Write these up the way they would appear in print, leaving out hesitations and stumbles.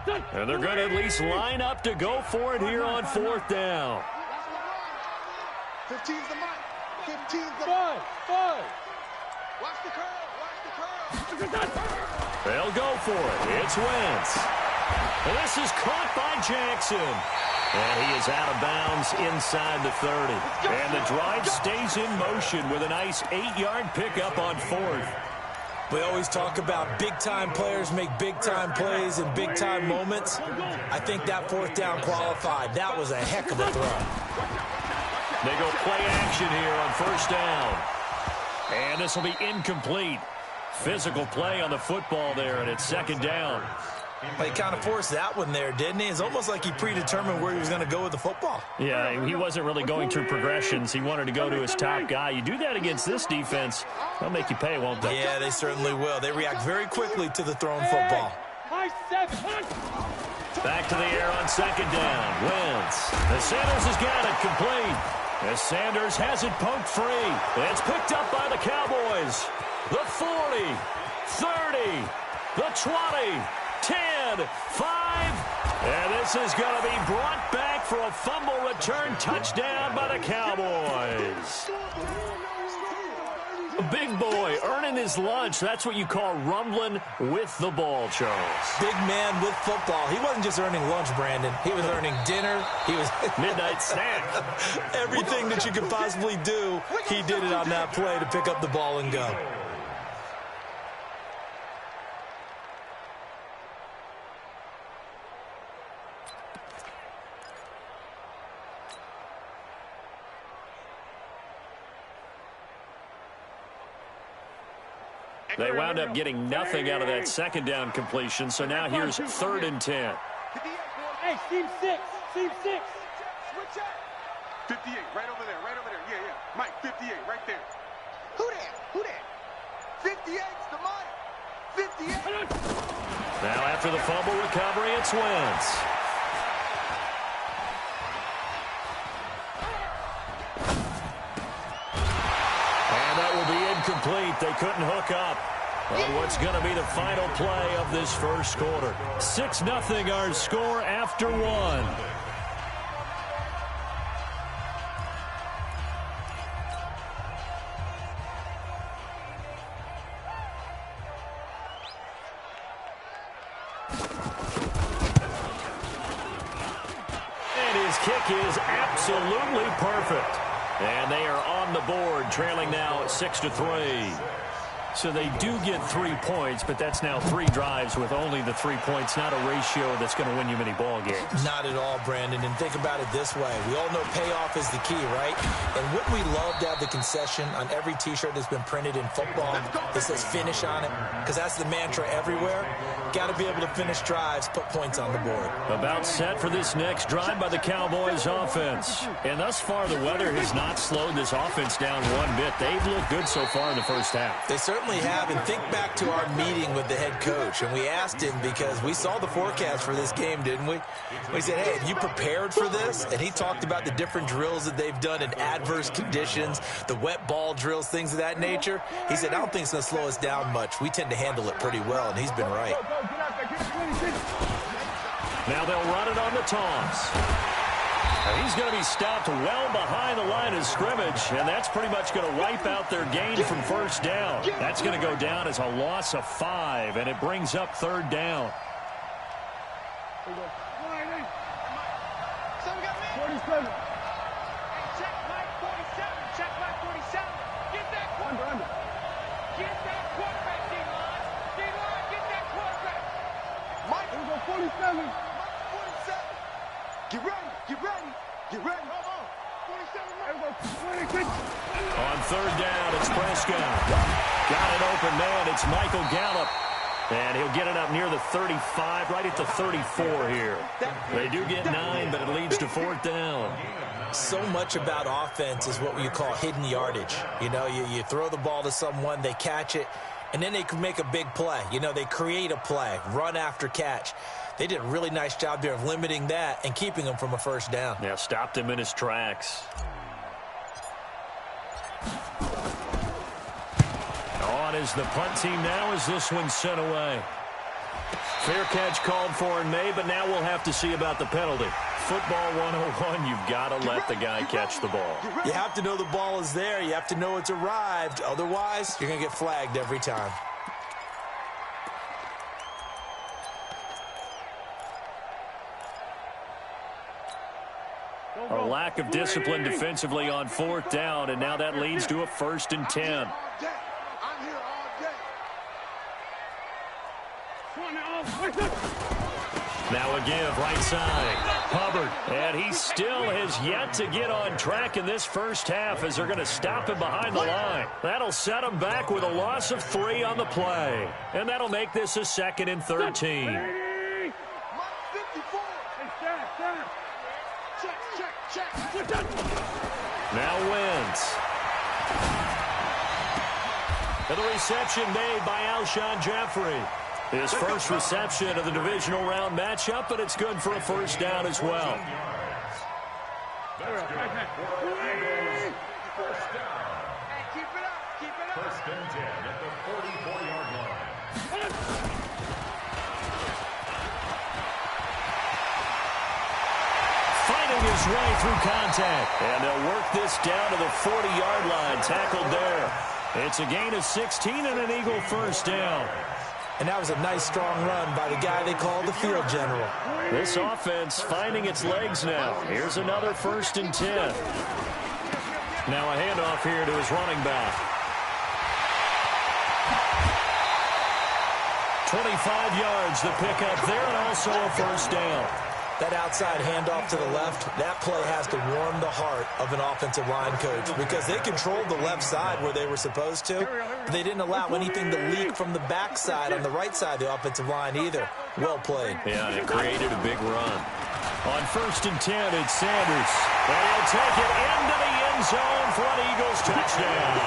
And they're going to at least line up to go for it here on fourth down. 15's the mic. 15's the mic. Watch the curl. Watch the curl. They'll go for it. It's Wentz. And this is caught by Jackson. And he is out of bounds inside the 30. And the drive stays in motion with a nice 8-yard pickup on fourth. We always talk about big-time players make big-time plays in big-time moments. I think that fourth down qualified. That was a heck of a throw. They go play action here on first down. And this will be incomplete. Physical play on the football there, and it's second down. He kind of forced that one there, didn't he? It's almost like he predetermined where he was going to go with the football. Yeah, he wasn't really going through progressions. He wanted to go to his top guy. You do that against this defense, they'll make you pay, won't they? Yeah, they certainly will. They react very quickly to the thrown football. Back to the air on second down. Wentz. The Sanders has got it complete. As Sanders has it poked free. It's picked up by the Cowboys. The 40, 30, the 20, 10, 5. And this is going to be brought back for a fumble return touchdown by the Cowboys. A big boy earning his lunch. That's what you call rumbling with the ball, Charles. Big man with football. He wasn't just earning lunch, Brandon. He was earning dinner. He was midnight snack. Everything that you could possibly do, he did it on that play to pick up the ball and go. They wound up getting nothing out of that second down completion, so now here's 3rd and 10. Hey, team 6. Team 6. Switch up. 58, right over there, right over there. Yeah, yeah. Mike, 58, right there. Who that? Who that? 58's the Mike. 58. Now after the fumble recovery, it's Wentz. Complete. They couldn't hook up on what's going to be the final play of this first quarter. 6-0 our score after one. And his kick is absolutely perfect. And they are on the board, trailing now 6-3. So they do get 3 points, but that's now 3 drives with only the 3 points, not a ratio that's going to win you many ball games. Not at all, Brandon. And think about it this way. We all know payoff is the key, right? And wouldn't we love to have the concession on every T-shirt that's been printed in football that says finish on it? Because that's the mantra everywhere. Got to be able to finish drives, put points on the board. About set for this next drive by the Cowboys offense. And thus far, the weather has not slowed this offense down one bit. They've looked good so far in the first half. They certainly have. And think back to our meeting with the head coach. And we asked him because we saw the forecast for this game, didn't we? We said, hey, have you prepared for this? And he talked about the different drills that they've done in adverse conditions, the wet ball drills, things of that nature. He said, I don't think it's going to slow us down much. We tend to handle it pretty well, and he's been right. Now they'll run it on the toss. And he's going to be stopped well behind the line of scrimmage, and that's pretty much going to wipe out their gain from first down. That's going to go down as a loss of 5, and it brings up 3rd down. Get ready, get ready, get ready. On 3rd down, it's Prescott. Got an open man. It's Michael Gallup. And he'll get it up near the 35, right at the 34 here. They do get 9, but it leads to 4th down. So much about offense is what you call hidden yardage. You know, you throw the ball to someone, they catch it, and then they can make a big play. You know, they create a play, run after catch. They did a really nice job there of limiting that and keeping him from a first down. Yeah, stopped him in his tracks. On is the punt team now as this one's sent away. Fair catch called for in May, but now we'll have to see about the penalty. Football 101, you've got to let the guy catch the ball. You have to know the ball is there. You have to know it's arrived. Otherwise, you're going to get flagged every time. A lack of discipline defensively on 4th down, and now that leads to a 1st and 10. I'm here all day. Now a give, right side. Hubbard, and he still has yet to get on track in this first half as they're going to stop him behind the line. That'll set him back with a loss of 3 on the play. And that'll make this a 2nd and 13. Now Wentz. And the reception made by Alshon Jeffrey. His first reception of the divisional round matchup, but it's good for a 1st down as well. First and 10 at the 44-yard line. Fighting his way through contact. And they'll work this down to the 40-yard line. Tackled there. It's a gain of 16 and an Eagle 1st down. And that was a nice, strong run by the guy they called the field general. This offense finding its legs now. Here's another 1st and 10. Now a handoff here to his running back. 25 yards the pickup there, and also a 1st down. That outside handoff to the left, that play has to warm the heart of an offensive line coach because they controlled the left side where they were supposed to. But they didn't allow anything to leak from the backside on the right side of the offensive line either. Well played. Yeah, and it created a big run. On 1st and 10, it's Sanders. And he'll take it into the end zone for an Eagles touchdown.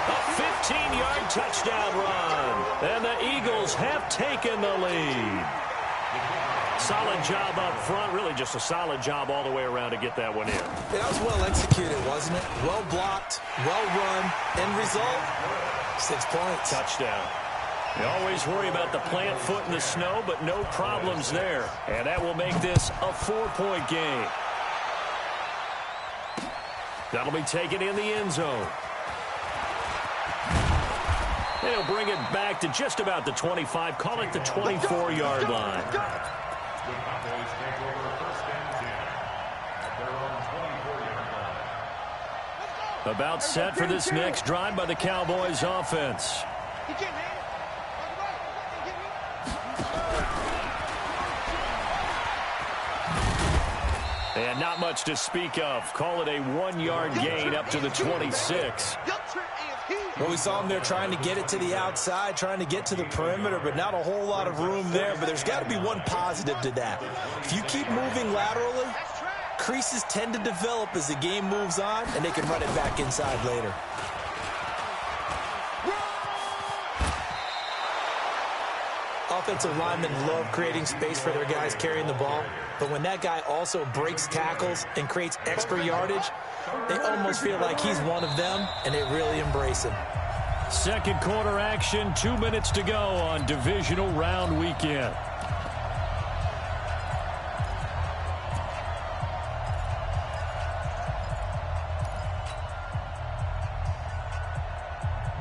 A 15-yard touchdown run. And the Eagles have taken the lead. Solid job up front. Really just a solid job all the way around to get that one in. That was well executed, wasn't it? Well blocked, well run. End result, 6 points. Touchdown. You always worry about the plant foot in the snow, but no problems there. And that will make this a 4-point game. That'll be taken in the end zone. They'll bring it back to just about the 25. Call it the 24-yard line. The Cowboys take over 1st and 10 at their own 24-yard line. About set for this next drive by the Cowboys offense. And not much to speak of. Call it a 1-yard gain up to the 26. Well, we saw him there trying to get it to the outside, trying to get to the perimeter, but not a whole lot of room there. But there's got to be one positive to that. If you keep moving laterally, creases tend to develop as the game moves on, and they can run it back inside later. Offensive linemen love creating space for their guys carrying the ball, but when that guy also breaks tackles and creates extra yardage, they almost feel like he's one of them, and they really embrace him. Second quarter action, 2 minutes to go on divisional round weekend.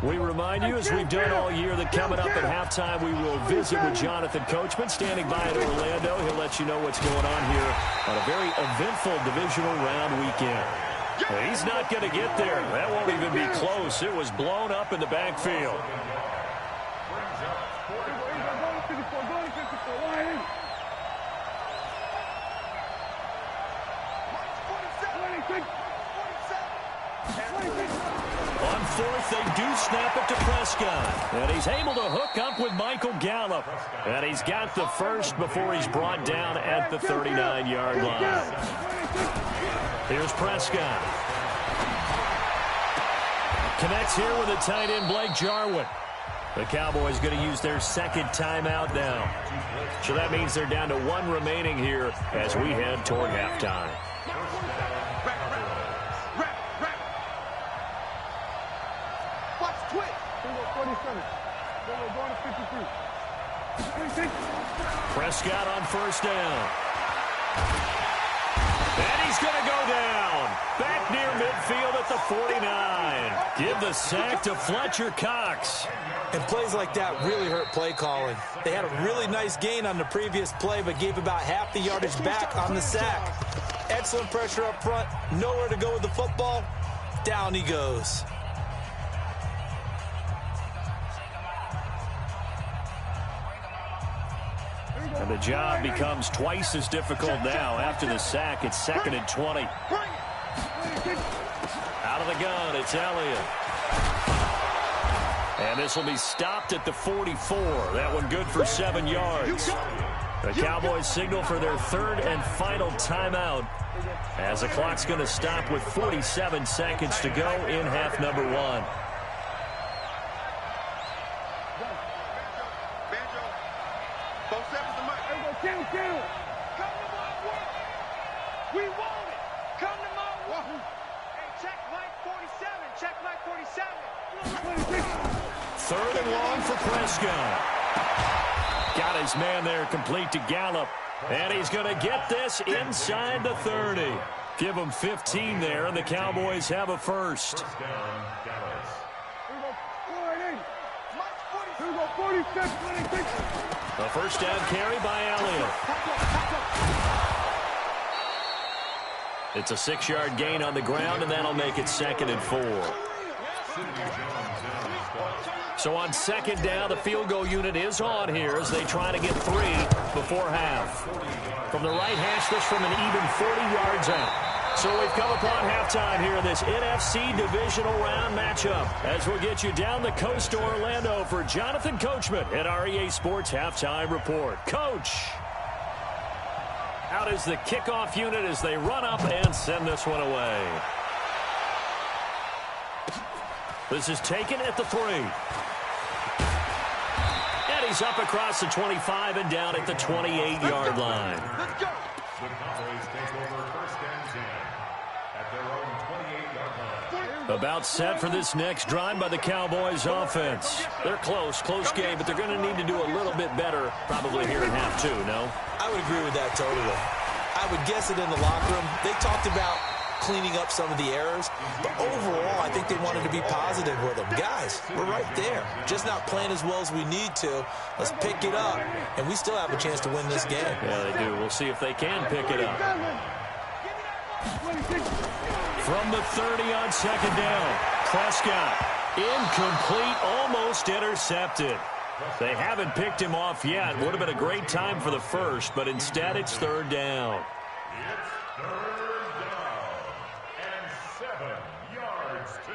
We remind you, as we've done all year, that coming up at halftime, we will visit with Jonathan Coachman, standing by in Orlando. He'll let you know what's going on here on a very eventful divisional round weekend. Well, he's not going to get there. That won't even be close. It was blown up in the backfield. On 4th, they do snap it to Prescott. And he's able to hook up with Michael Gallup. And he's got the first before he's brought down at the 39-yard line. Here's Prescott. Connects here with a tight end, Blake Jarwin. The Cowboys going to use their second timeout now. So that means they're down to 1 remaining here as we head toward halftime. Prescott on first down. And he's going to go down. Back near midfield at the 49. Give the sack to Fletcher Cox. And plays like that really hurt play calling. They had a really nice gain on the previous play, but gave about half the yardage back on the sack. Excellent pressure up front. Nowhere to go with the football. Down he goes. And the job becomes twice as difficult now. After the sack, it's 2nd and 20. Out of the gun, it's Elliott. And this will be stopped at the 44. That one good for 7 yards. The Cowboys signal for their 3rd and final timeout, as the clock's going to stop with 47 seconds to go in half number 1. Count. Come to my work. We want it. Come to my work. Hey, check Mike 47. Check Mike 47. 3rd and long for Prescott. Got his man there complete to Gallup. And he's going to get this inside the 30. Give him 15 there, and the Cowboys have a first. A first down carry by Elliott. It's a 6-yard gain on the ground, and that'll make it 2nd and 4. So on 2nd down, the field goal unit is on here as they try to get 3 before half. From the right hash, this from an even 40 yards out. So we've come upon halftime here in this NFC Divisional Round matchup, as we'll get you down the coast to Orlando for Jonathan Coachman at our EA Sports Halftime Report. Coach, out is the kickoff unit as they run up and send this one away. This is taken at the 3. And he's up across the 25 and down at the 28-yard line. The Cowboys take over 1st and 10 at their own 28-yard line. About set for this next drive by the Cowboys offense. They're close game, but they're going to need to do a little bit better probably here in half 2, no? I would agree with that totally. I would guess it in the locker room. They talked about cleaning up some of the errors, but overall, I think they wanted to be positive with them. Guys, we're right there. Just not playing as well as we need to. Let's pick it up, and we still have a chance to win this game. Yeah, they do. We'll see if they can pick it up. From the 30 on 2nd down, Prescott, incomplete, almost intercepted. They haven't picked him off yet. Would have been a great time for the first, but instead it's 3rd down. It's 3rd down and 7 yards to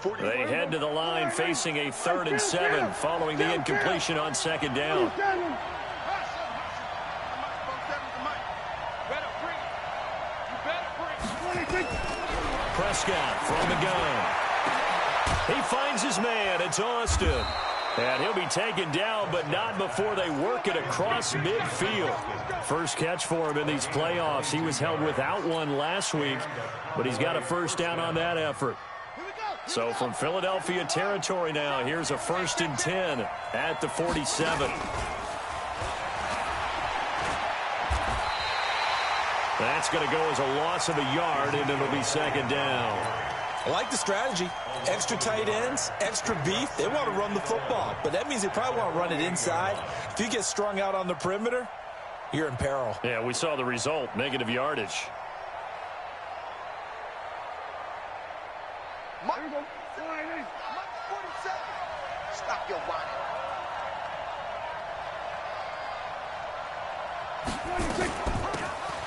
go. They head to the line facing a 3rd and 7 following the incompletion on 2nd down. Prescott from the gun. He finds his man. It's Austin. And he'll be taken down, but not before they work it across midfield. First catch for him in these playoffs. He was held without one last week, but he's got a first down on that effort. So from Philadelphia territory now, here's a 1st and 10 at the 47. That's going to go as a loss of a yard, and it'll be 2nd down. I like the strategy. Extra tight ends, extra beef. They want to run the football, but that means they probably want to run it inside. If you get strung out on the perimeter, you're in peril. Yeah, we saw the result, negative yardage. Mike 47. Stop your whining.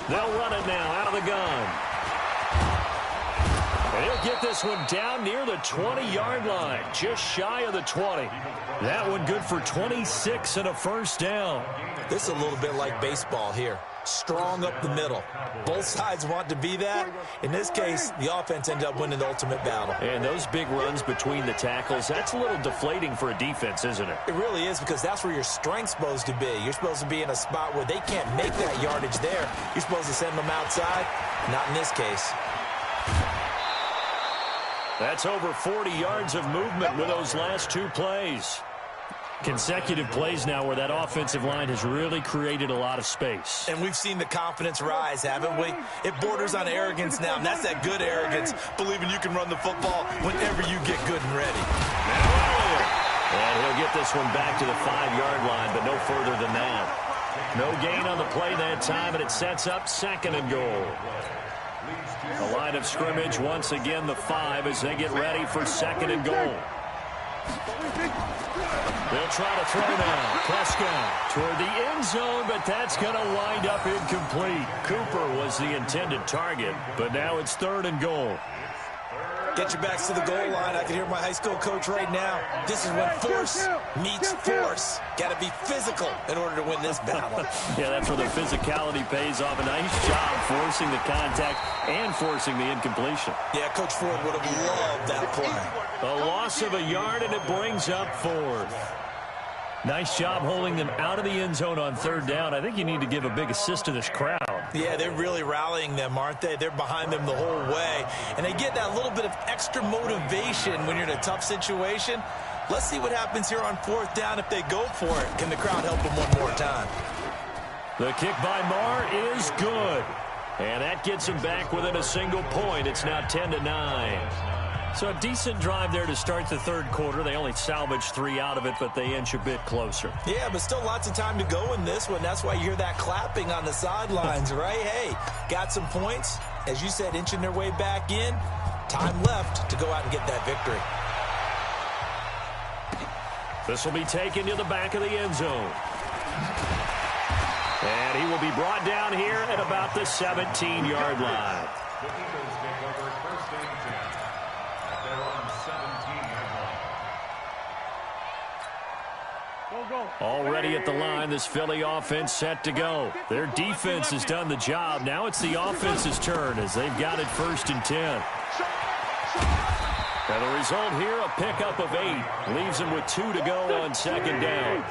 They'll run it now out of the gun. And he'll get this one down near the 20-yard line, just shy of the 20. That one good for 26 and a first down. This is a little bit like baseball here. Strong up the middle. Both sides want to be that. In this case, the offense ended up winning the ultimate battle. And those big runs between the tackles, that's a little deflating for a defense, isn't it? It really is, because that's where your strength's supposed to be. You're supposed to be in a spot where they can't make that yardage there. You're supposed to send them outside. Not in this case. That's over 40 yards of movement with those last 2 plays. Consecutive plays now where that offensive line has really created a lot of space. And we've seen the confidence rise, haven't we? It borders on arrogance now, and that's that good arrogance, believing you can run the football whenever you get good and ready. And he'll get this one back to the 5-yard line, but no further than that. No gain on the play that time, and it sets up 2nd and goal. The line of scrimmage, once again, the 5 as they get ready for 2nd and goal. They'll try to throw now. Prescott toward the end zone, but that's going to wind up incomplete. Cooper was the intended target, but now it's 3rd and goal. Get your backs to the goal line. I can hear my high school coach right now. This is when force meets force. Got to be physical in order to win this battle. Yeah, that's where the physicality pays off. A nice job forcing the contact and forcing the incompletion. Yeah, Coach Ford would have loved that play. A loss of a yard, and it brings up 4th. Nice job holding them out of the end zone on 3rd down. I think you need to give a big assist to this crowd. Yeah, they're really rallying them, aren't they? They're behind them the whole way. And they get that little bit of extra motivation when you're in a tough situation. Let's see what happens here on 4th down if they go for it. Can the crowd help them one more time? The kick by Marr is good. And that gets him back within a single point. It's now 10-9. So a decent drive there to start the 3rd quarter. They only salvaged 3 out of it, but they inch a bit closer. Yeah, but still lots of time to go in this one. That's why you hear that clapping on the sidelines, right? Hey, got some points. As you said, inching their way back in. Time left to go out and get that victory. This will be taken to the back of the end zone. And he will be brought down here at about the 17-yard line. The Eagles take over 1st and 10 at their own 17-yard line. Already at the line, this Philly offense set to go. Their defense has done the job. Now it's the offense's turn as they've got it 1st and 10. And the result here, a pickup of 8. Leaves them with 2 to go on 2nd down.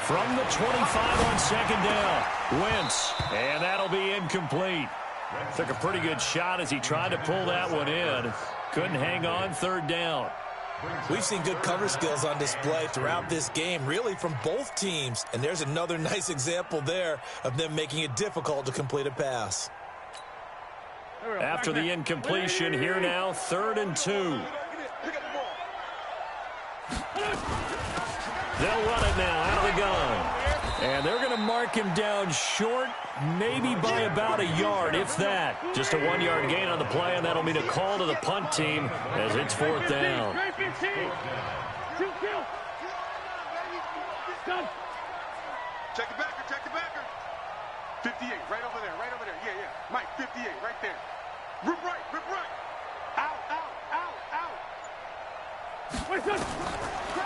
From the 25 on 2nd down, Wentz, and that'll be incomplete. Took a pretty good shot as he tried to pull that one in. Couldn't hang on 3rd down. We've seen good cover skills on display throughout this game, really from both teams. And there's another nice example there of them making it difficult to complete a pass. After the incompletion, here now, 3rd and 2. They'll run it now out of the gun. And they're going to mark him down short, maybe by about a yard, if that. Just a 1-yard gain on the play, and that'll mean a call to the punt team as it's 4th down. Check the backer, check the backer. 58, right over there, right over there. Yeah, yeah. Mike, 58, right there. Rip right, rip right. Out, out, out, out.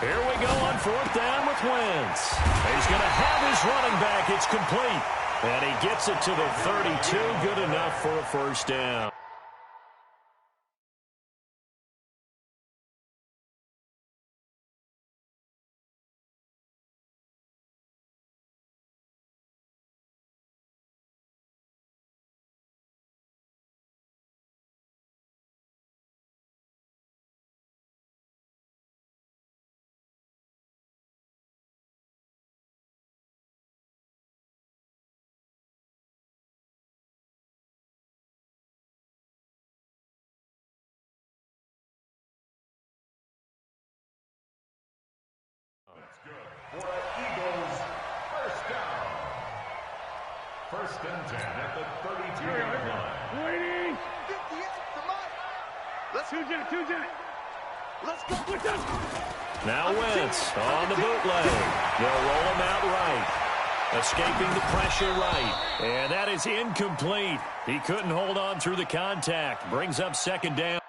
Here we go on 4th down with Wentz. He's going to have his running back. It's complete. And he gets it to the 32. Good enough for a 1st down. That's good for Eagles. 1st down. 1st and 10 at the 32-yard line. 58 for Mike. Let's go. Let's go. Now Wentz on the bootleg. They'll roll him out right. Escaping the pressure right. And that is incomplete. He couldn't hold on through the contact. Brings up 2nd down.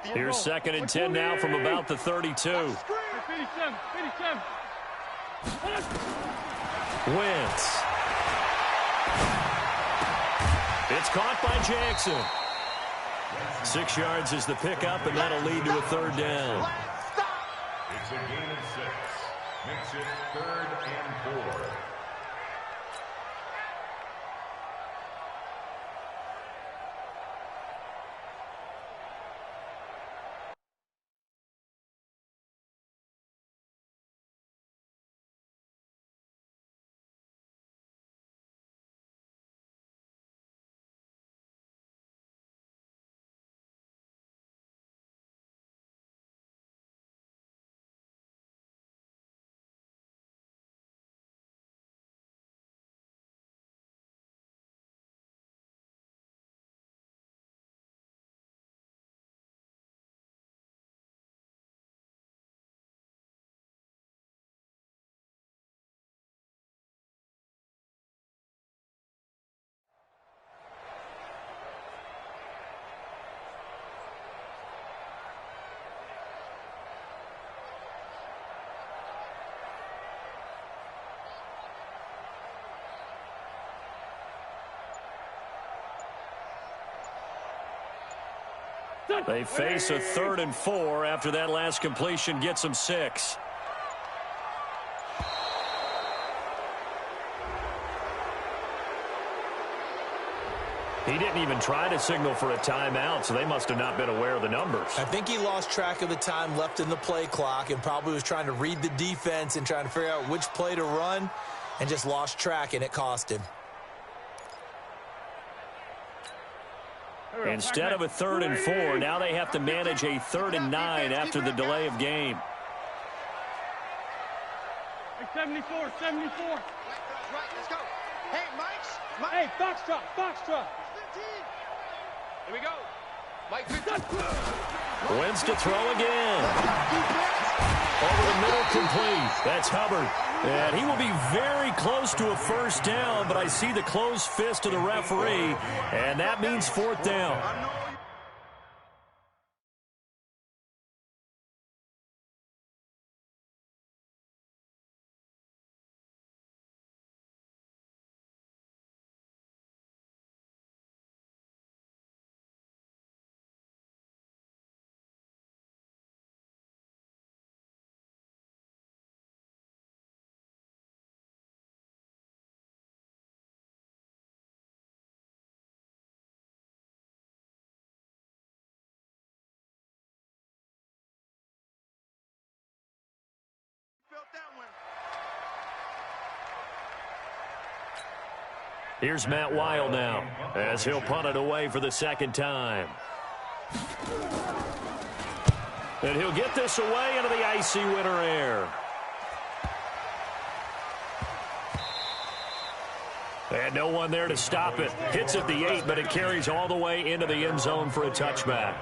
Here's 2nd and 10 now from about the 32. 57. Wentz. It's caught by Jackson. 6 yards is the pickup, and that'll lead to a 3rd down. It's a gain of 6. Makes it 3rd and 4. They face a 3rd and 4 after that last completion gets them 6. He didn't even try to signal for a timeout, so they must have not been aware of the numbers. I think he lost track of the time left in the play clock and probably was trying to read the defense and trying to figure out which play to run and just lost track, and it cost him. Instead of a 3rd and 4, now they have to manage a 3rd and 9 after the delay of game. 74. Right, let's go. Hey, Mike. Hey, Foxtrot. 15. Here we go. Mike 15. Wentz to throw again. Over the middle, complete. That's Hubbard. And he will be very close to a 1st down, but I see the closed fist of the referee, and that means 4th down. Here's Matt Weil now, as he'll punt it away for the 2nd time. And he'll get this away into the icy winter air. And no one there to stop it. Hits at the 8, but it carries all the way into the end zone for a touchback.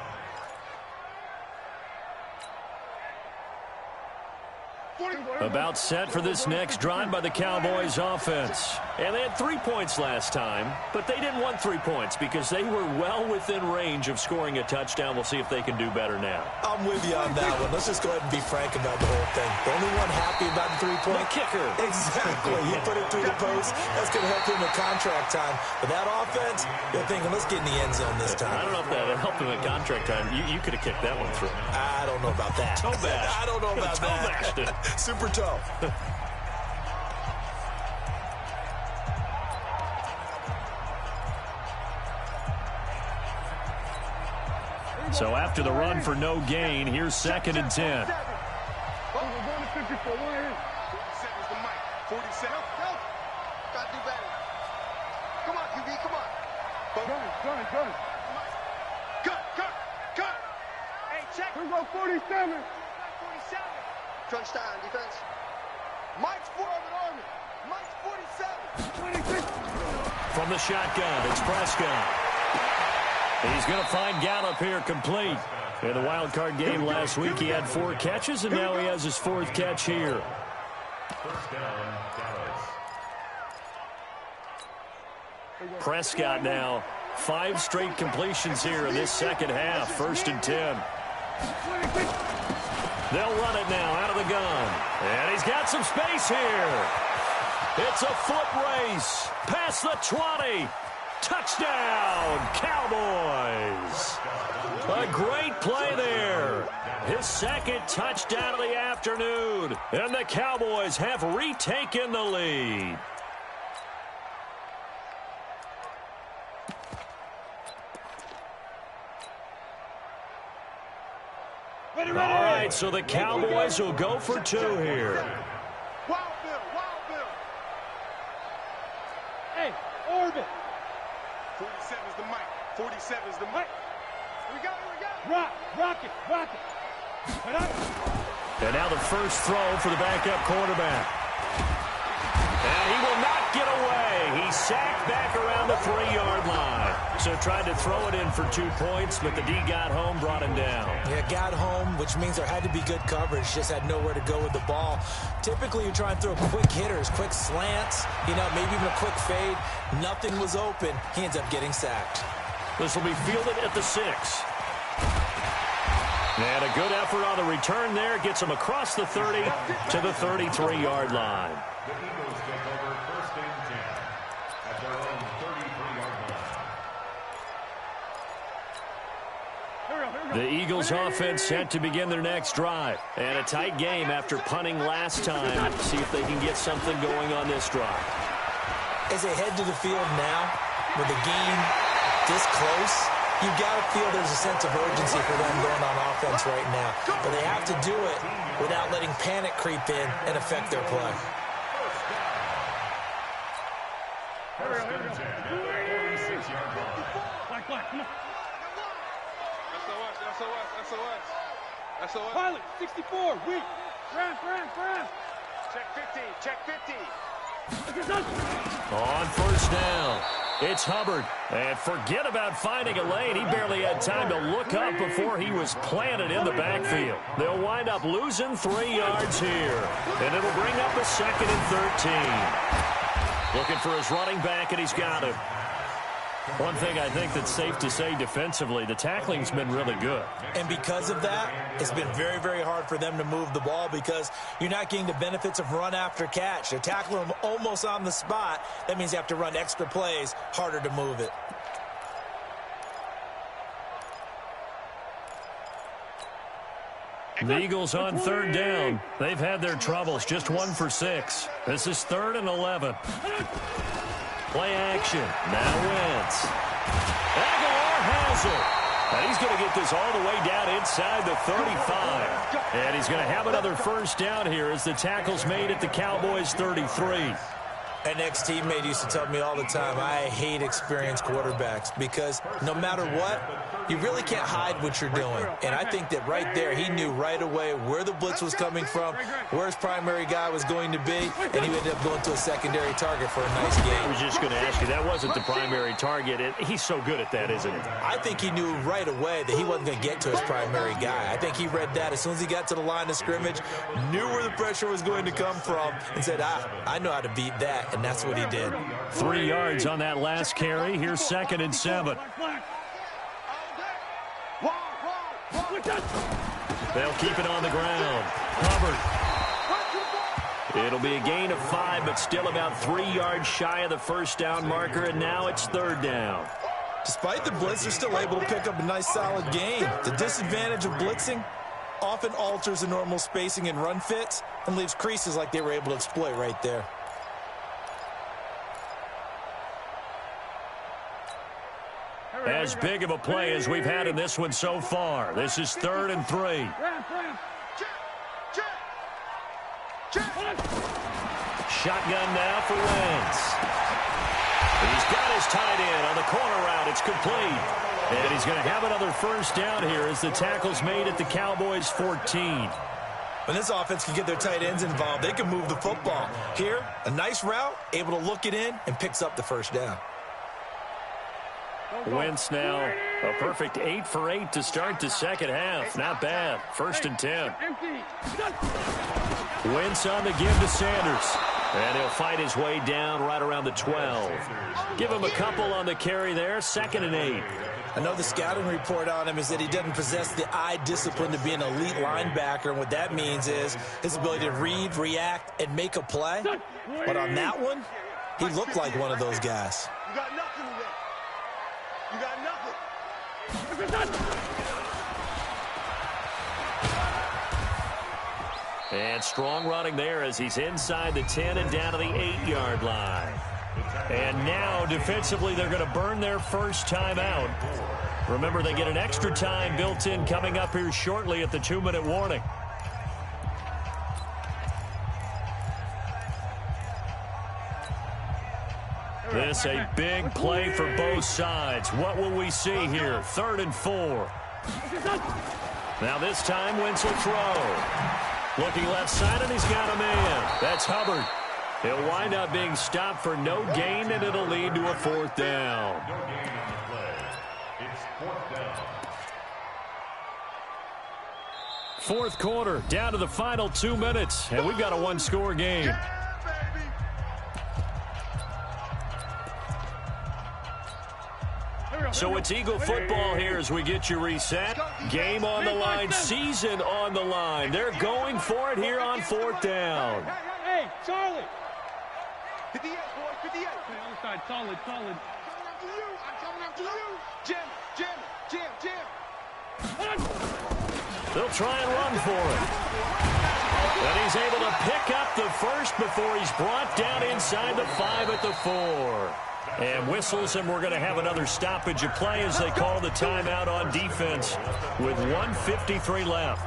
About set for this next drive by the Cowboys offense. And they had 3 points last time, but they didn't want 3 points because they were well within range of scoring a touchdown. We'll see if they can do better now. I'm with you on that one. Let's just go ahead and be frank about the whole thing. The only one happy about the 3-point. The kicker. Exactly. He put it through the post. That's going to help him at contract time. But that offense, they're thinking, let's get in the end zone this time. I don't know if that helped him at contract time. You could have kicked that one through. I don't know about that. Toe bash. I don't know about that. Super toe. So after the run for no gain, here's 2nd and 10. We're going to 54. 47 is the mic. 47. Go. Got to do better. Come on, QB. Come on. Gun. Cut. Hey, check. Here we go, 47. 47. Crunch time, defense. Mike's 4 of an army. Mike's 47. 26. From the shotgun, it's Prescott. He's going to find Gallup here complete. In the wild card game last week, he had 4 catches, and now he has his 4th catch here. Prescott now, 5 straight completions here in this second half. 1st and 10. They'll run it now out of the gun. And he's got some space here. It's a foot race. Past the 20. Touchdown, Cowboys. A great play there. His second touchdown of the afternoon. And the Cowboys have retaken the lead. All right, so the Cowboys will go for two here. Wild Bill, Wild Bill. Hey, orbit. 47's the mic. 47's the mic. Here we go, here we go. Rock it. Put up. And now the first throw for the backup quarterback. And he will not get away. He's sacked back around the 3-yard line. So tried to throw it in for 2 points, but the D got home, brought him down. Yeah, got home, which means there had to be good coverage. Just had nowhere to go with the ball. Typically, you try and throw quick hitters, quick slants, maybe even a quick fade. Nothing was open. He ends up getting sacked. This will be fielded at the 6. And a good effort on the return there. Gets him across the 30 to the 33-yard line. The Eagles take over first and 10 at their own 33-yard line. The Eagles offense set to begin their next drive. And a tight game after punting last time. See if they can get something going on this drive. As they head to the field now, with the game this close, you've got to feel there's a sense of urgency for them going on offense right now. But they have to do it without letting panic creep in and affect their play. First and 10 at their 46-yard line. Black, come on. SOS. Pilot, 64, weak. Ram. Check 50. On first down, it's Hubbard. And forget about finding a lane. He barely had time to look up before he was planted in the backfield. They'll wind up losing 3 yards here. And it'll bring up a 2nd and 13. Looking for his running back, and he's got it. One thing I think that's safe to say defensively, the tackling's been really good. And because of that, it's been very, very hard for them to move the ball because you're not getting the benefits of run after catch. They're tackling them almost on the spot. That means you have to run extra plays, harder to move it. The Eagles on 3rd down. They've had their troubles, just 1 for 6. This is 3rd and 11. Play action. Now Wentz. Aguilar has it. And he's going to get this all the way down inside the 35. And he's going to have another first down here as the tackle's made at the Cowboys' 33. An ex-teammate used to tell me all the time, I hate experienced quarterbacks because no matter what, you really can't hide what you're doing. And I think that right there, he knew right away where the blitz was coming from, where his primary guy was going to be, and he ended up going to a secondary target for a nice game. I was just going to ask you, that wasn't the primary target. He's so good at that, isn't he? I think he knew right away that he wasn't going to get to his primary guy. I think he read that as soon as he got to the line of scrimmage, knew where the pressure was going to come from, and said, I know how to beat that. And that's what he did. 3 yards on that last carry. Here's 2nd and 7. They'll keep it on the ground. Hubbard. It'll be a gain of 5, but still about 3 yards shy of the first down marker, and now it's 3rd down. Despite the blitz, they're still able to pick up a nice, solid gain. The disadvantage of blitzing often alters the normal spacing and run fits and leaves creases like they were able to exploit right there. As big of a play as we've had in this one so far. This is 3rd and 3. Shotgun now for Wentz. He's got his tight end on the corner route. It's complete. And he's going to have another first down here as the tackle's made at the Cowboys' 14. When this offense can get their tight ends involved, they can move the football. Here, a nice route, able to look it in, and picks up the first down. Wentz now a perfect 8 for 8 to start the second half. Not bad. 1st and 10. Wentz on the give to Sanders. And he'll fight his way down right around the 12. Give him a couple on the carry there. 2nd and 8. I know the scouting report on him is that he doesn't possess the eye discipline to be an elite linebacker, and what that means is his ability to read, react, and make a play. But on that one, he looked like one of those guys. You got nothing today. You got nothing. And strong running there as he's inside the 10 and down to the 8-yard line. And now, defensively, they're going to burn their first timeout. Remember, they get an extra time built in coming up here shortly at the 2-minute warning. This a big play for both sides. What will we see here? 3rd and 4. Now this time, Wentz will throw. Looking left side, and he's got a man. That's Hubbard. He'll wind up being stopped for no gain, and it'll lead to a 4th down. No gain on the play. It's 4th down. 4th quarter, down to the final 2 minutes, and we've got a 1-score game. So it's Eagle football here as we get you reset. Game on the line, season on the line. They're going for it here on 4th down. Hey, Charlie. 58, boys, 58. Outside, solid. I'm coming after you. Jam. They'll try and run for it. And he's able to pick up the first before he's brought down inside the 5 at the 4. And whistles, and we're going to have another stoppage of play as they call the timeout on defense with 1:53 left.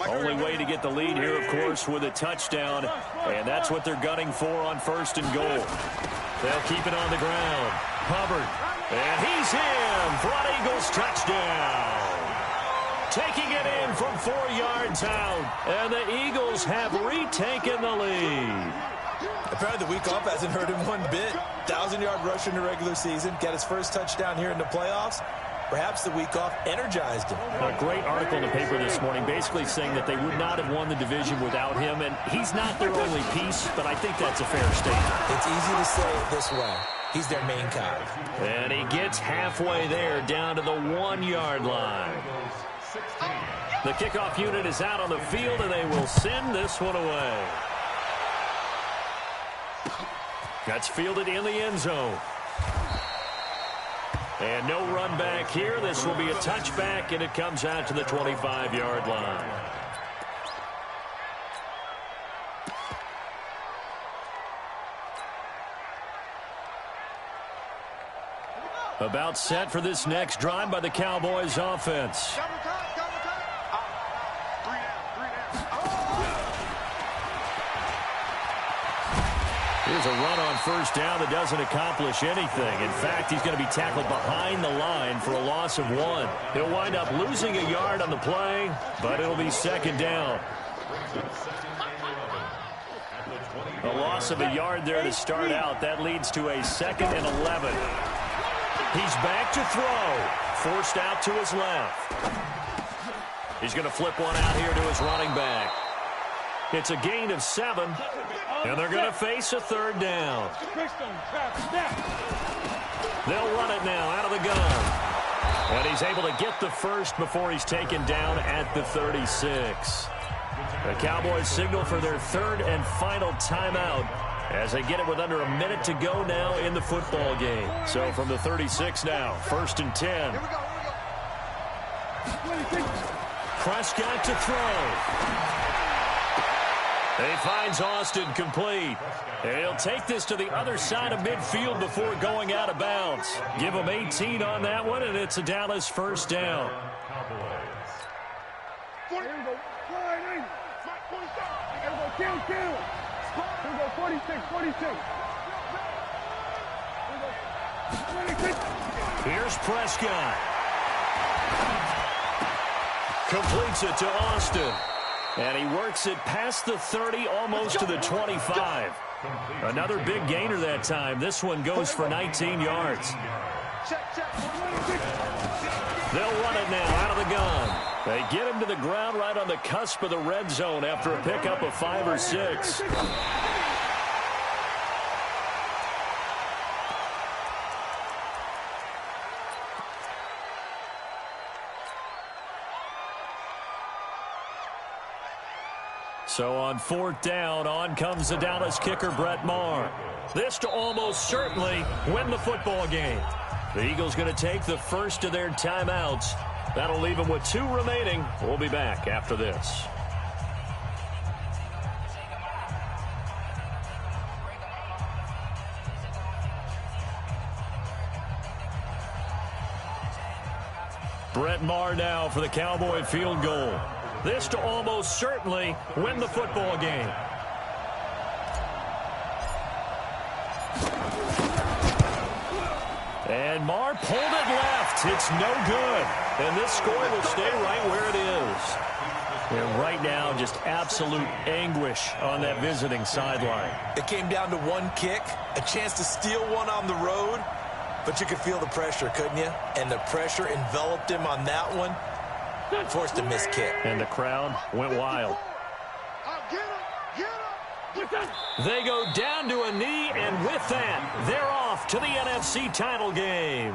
Only way to get the lead here, of course, with a touchdown, and that's what they're gunning for on 1st and goal. They'll keep it on the ground. Hubbard, and he's in for an Eagles touchdown. Taking it in from 4 yards out, and the Eagles have retaken the lead. Apparently the week off hasn't hurt him one bit. 1,000-yard rush in the regular season, got his first touchdown here in the playoffs. Perhaps the week off energized him. A great article in the paper this morning basically saying that they would not have won the division without him, and he's not their only piece, but I think that's a fair statement. It's easy to say it this way. He's their main guy. And he gets halfway there down to the 1-yard line. The kickoff unit is out on the field, and they will send this one away. That's fielded in the end zone. And no run back here. This will be a touchback, and it comes out to the 25-yard line. About set for this next drive by the Cowboys offense. Here's a run on 1st down that doesn't accomplish anything. In fact, he's going to be tackled behind the line for a loss of 1. He'll wind up losing a yard on the play, but it'll be 2nd down. A loss of a yard there to start out. That leads to a 2nd and 11. He's back to throw. Forced out to his left. He's going to flip one out here to his running back. It's a gain of 7. And they're going to face a 3rd down. They'll run it now out of the gun. And he's able to get the first before he's taken down at the 36. The Cowboys signal for their 3rd and final timeout as they get it with under a minute to go now in the football game. So from the 36 now, 1st and 10. Prescott to throw. He finds Austin complete. And he'll take this to the other side of midfield before going out of bounds. Give him 18 on that one, and it's a Dallas 1st down. Here we go. 46. Here's Prescott. Completes it to Austin. And he works it past the 30, almost to the 25. Another big gainer that time. This one goes for 19 yards. They'll run it now out of the gun. They get him to the ground right on the cusp of the red zone after a pickup of 5 or 6. So on 4th down, on comes the Dallas kicker, Brett Maher. This to almost certainly win the football game. The Eagles going to take the first of their timeouts. That'll leave them with 2 remaining. We'll be back after this. Brett Maher now for the Cowboy field goal. This to almost certainly win the football game. And Maher pulled it left. It's no good. And this score will stay right where it is. And right now, just absolute anguish on that visiting sideline. It came down to one kick, a chance to steal one on the road, but you could feel the pressure, couldn't you? And the pressure enveloped him on that one. Forced a missed kick. And the crowd went wild. They go down to a knee, and with that, they're off to the NFC title game.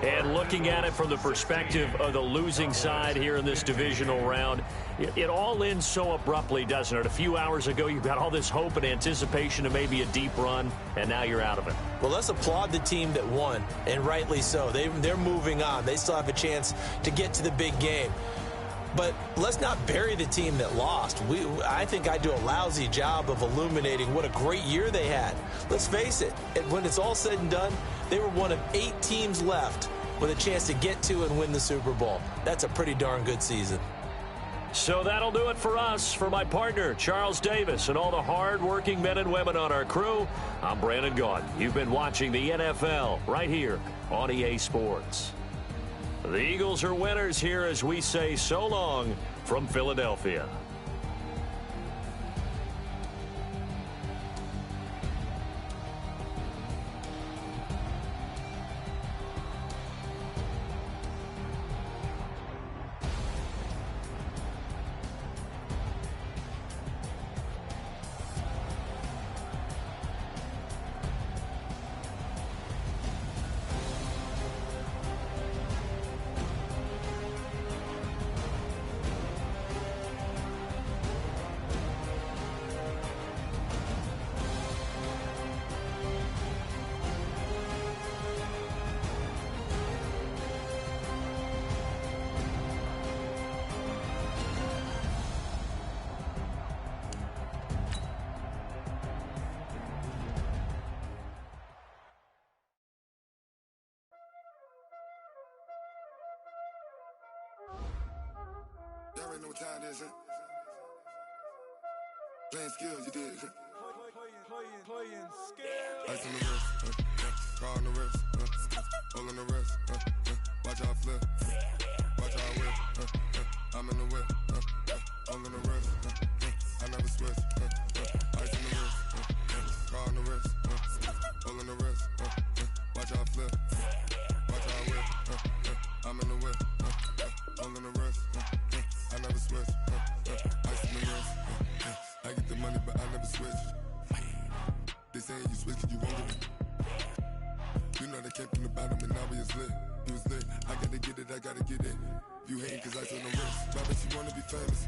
And looking at it from the perspective of the losing side here in this divisional round, it all ends so abruptly, doesn't it? A few hours ago, you got all this hope and anticipation of maybe a deep run, and now you're out of it. Well, let's applaud the team that won, and rightly so. They're moving on. They still have a chance to get to the big game. But let's not bury the team that lost. I think I do a lousy job of illuminating what a great year they had. Let's face it, when it's all said and done, they were one of 8 teams left with a chance to get to and win the Super Bowl. That's a pretty darn good season. So that'll do it for us. For my partner, Charles Davis, and all the hard-working men and women on our crew, I'm Brandon Gaudin. You've been watching the NFL right here on EA Sports. The Eagles are winners here as we say so long from Philadelphia. Y'all already know what time it is, huh? Playing skills, you did, huh? Playing skills. Ice on the wrist, car on the wrist, hole on the wrist, watch how I flip, watch how I whip, I'm in the whip, hole on the wrist, I never switch, ice on the wrist, car on the wrist, hole on the wrist, watch how I flip, watch how I whip, I'm in the whip, hole on the wrist, I never switch, ice on the wrist, I get the money but I never switch. They saying you switch cause you won't get it. You know they came from the bottom and now we is lit. You was lit, I gotta get it, I gotta get it. You hating cause I on the wrist. My bitch, you wanna be famous,